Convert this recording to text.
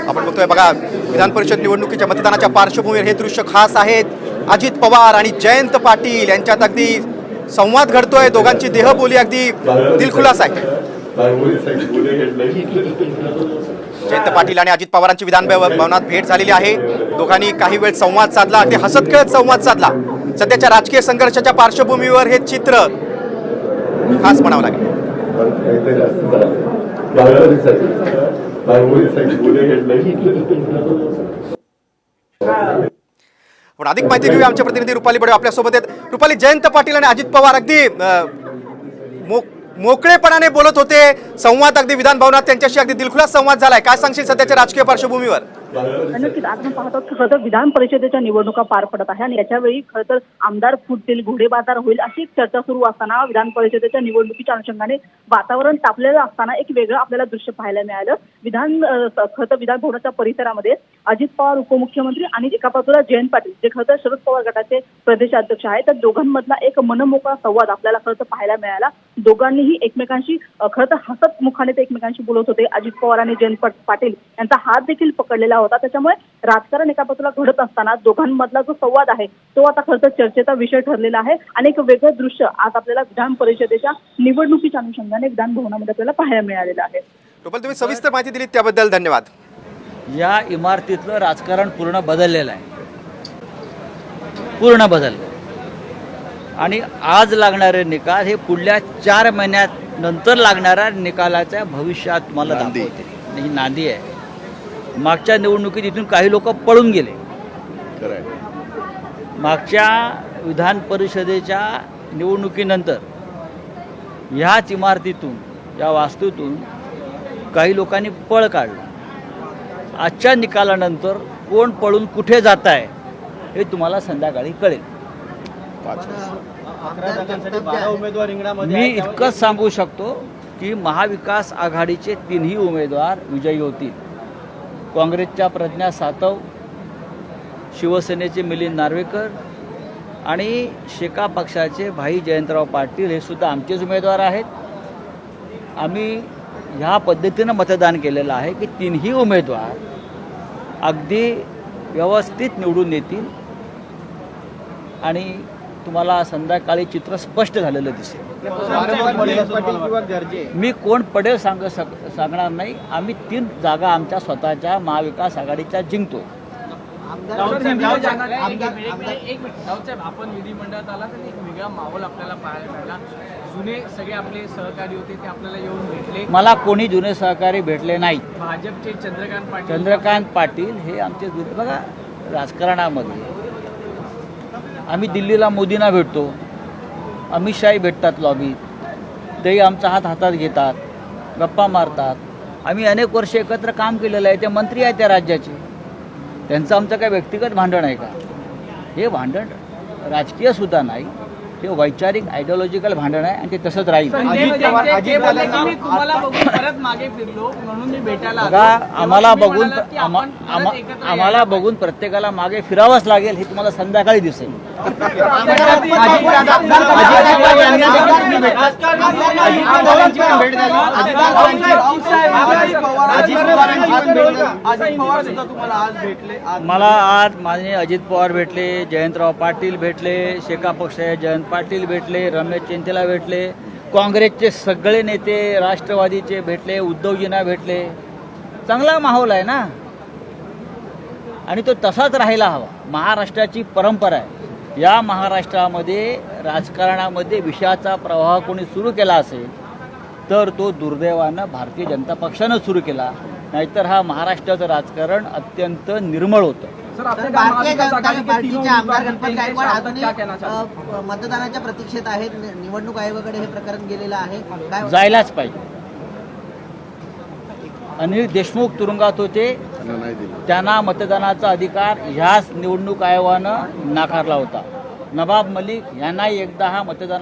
आपण बघतोय बघा, विधान परिषद निवडणुकीच्या मतदानाच्या पार्श्वभूमीवर हे दृश्य खास आहेत. अजित पवार आणि जयंत पाटील यांच्यात अगदी संवाद घडतोय. दोघांची देहबोली अगदी दिलखुलास आहे. जयंत पाटील आणि अजित पवारांची विधान भवनात भेट झालेली आहे. दोघांनी काही वेळ संवाद साधला. ते हसत खेळत संवाद साधला. सध्याच्या राजकीय संघर्षाच्या पार्श्वभूमीवर हे चित्र खास म्हणावं लागेल. पण अधिक माहिती घेऊया. आमचे प्रतिनिधी रुपाली बडे आपल्यासोबत आहेत. रुपाली, जयंत पाटील आणि अजित पवार अगदी मोकळेपणाने बोलत होते. संवाद अगदी विधान भवनात त्यांच्याशी अगदी दिलखुलास संवाद झालाय. काय सांगशील सध्याच्या राजकीय पार्श्वभूमीवर? नक्कीच आपण पाहतो खरं तर विधान परिषदेच्या निवडणुका पार पडत आहे आणि याच्यावेळी खरं तर आमदार फुटतील, घोडेबाजार होईल अशी चर्चा सुरू असताना विधान परिषदेच्या निवडणुकीच्या अनुषंगाने वातावरण तापलेलं असताना एक वेगळं आपल्याला दृश्य पाहायला मिळालं. खरं तर विधान भवनाच्या परिसरामध्ये अजित पवार उपमुख्यमंत्री आणि एका बाजूला जयंत पाटील जे खरं तर शरद पवार गटाचे प्रदेशाध्यक्ष आहेत, तर दोघांमधला एक मनमोकळा संवाद आपल्याला खरं तर पाहायला मिळाला. दोघांनीही एकमेकांशी खरं तर हसत मुखाने ते एकमेकांशी बोलत होते. अजित पवार आणि जयंत पाटील यांचा हात देखील पकडलेला होता. त्याच्यामुळे राजकारण एका बाजूला घडत असताना दोघांमधला जो संवाद आहे तो आता खरं तर चर्चेचा विषय ठरलेला आहे. आणि एक वेगळं दृश्य आज आपल्याला विधान परिषदेच्या निवडणुकीच्या अनुषंगाने विधान भवनामध्ये आपल्याला पाहायला मिळालेलं आहे. रुपाली, तुम्ही सविस्तर माहिती दिली त्याबद्दल धन्यवाद. या इमारतीतलं राजकारण पूर्ण बदललेलं आहे, पूर्ण बदललं. आणि आज लागणारे निकाल हे पुढल्या 4 महिन्यात नंतर लागणाऱ्या निकालाच्या भविष्यात तुम्हाला दाखवते. ही नांदी आहे. मागच्या निवडणुकीत इथून काही लोक पळून गेले. मागच्या विधान परिषदेच्या निवडणुकीनंतर ह्याच इमारतीतून, या वास्तूतून काही लोकांनी पळ काढला. आजच्या निकालानंतर कोण पळून कुठे जात आहे हे तुम्हाला संध्याकाळी कळेल. मी इतकंच सांगू शकतो की महाविकास आघाडीचे 3ही उमेदवार विजयी होतील. काँग्रेसच्या प्रज्ञा सातव, शिवसेनेचे मिलिंद नार्वेकर आणि शेका पक्षाचे भाई जयंतराव पाटील हे सुद्धा आमचेच उमेदवार आहेत. आम्ही ह्या पद्धतीनं मतदान केलेलं आहे की 3ही उमेदवार अगदी व्यवस्थित निवडून येतील आणि तुम्हाला संध्याकाळी चित्र स्पष्ट झालेलं दिसेल. मी कोण पडेल सांगणार नाही. आम्ही 3 जागा आमच्या स्वतःच्या महाविकास आघाडीच्या जिंकतो. आपण विधिमंडळात आला तर एक वेगळा माहोल आपल्याला पाहायला मिळाला. जुने सगळे आपले सहकारी होते ते आपल्याला येऊन भेटले. मला कोणी जुने सहकारी भेटले नाही. भाजपचे चंद्रकांत पाटील हे आमचे जुने. बघा, राजकारणामध्ये आम्ही दिल्लीला मोदींना भेटतो, अमित शाही भेटतात लॉबीत, तेही आमचा हातात घेतात, गप्पा मारतात. आम्ही अनेक वर्ष एकत्र काम केलेलं आहे. ते मंत्री आहेत त्या राज्याचे. त्यांचं आमचं काय व्यक्तिगत भांडण आहे का? हे भांडण राजकीय सुद्धा नाही, हे वैचारिक आयडिओलॉजिकल भांडण आहे आणि ते तसंच राहील. आम्हाला बघून प्रत्येकाला मागे फिरावंच लागेल हे तुम्हाला संध्याकाळी दिसेल. मला आज माझे अजित पवार भेटले, जयंतराव पाटील भेटले, शेका पक्षाचे जयंत पाटील भेटले, रमेश चिंतेला भेटले, काँग्रेसचे सगळे नेते, राष्ट्रवादीचे भेटले, उद्धवजींना भेटले. चांगला माहोल आहे ना, आणि तो तसाच राहायला हवा. महाराष्ट्राची परंपरा आहे. या महाराष्ट्रामध्ये राजकारणामध्ये विषयाचा प्रवाह कोणी सुरू केला असेल तर तो दुर्दैवानं भारतीय जनता पक्षानं सुरू केला. नाहीतर हा महाराष्ट्राचं राजकारण अत्यंत निर्मळ होतं. भारतीय जनता पार्टीचे आमदार गणपत गायकवाड अजूनही मतदानाच्या प्रतीक्षेत आहेत. निवडणूक आयोगाकडे हे प्रकरण गेलेलं आहे. जायलाच पाहिजे. अनिल देशमुख तुरुंगात होते, त्यांना मतदानाचा अधिकार ह्याच निवडणूक आयोगानं नाकारला होता. नवाब मलिक यांनाही एकदा हा मतदान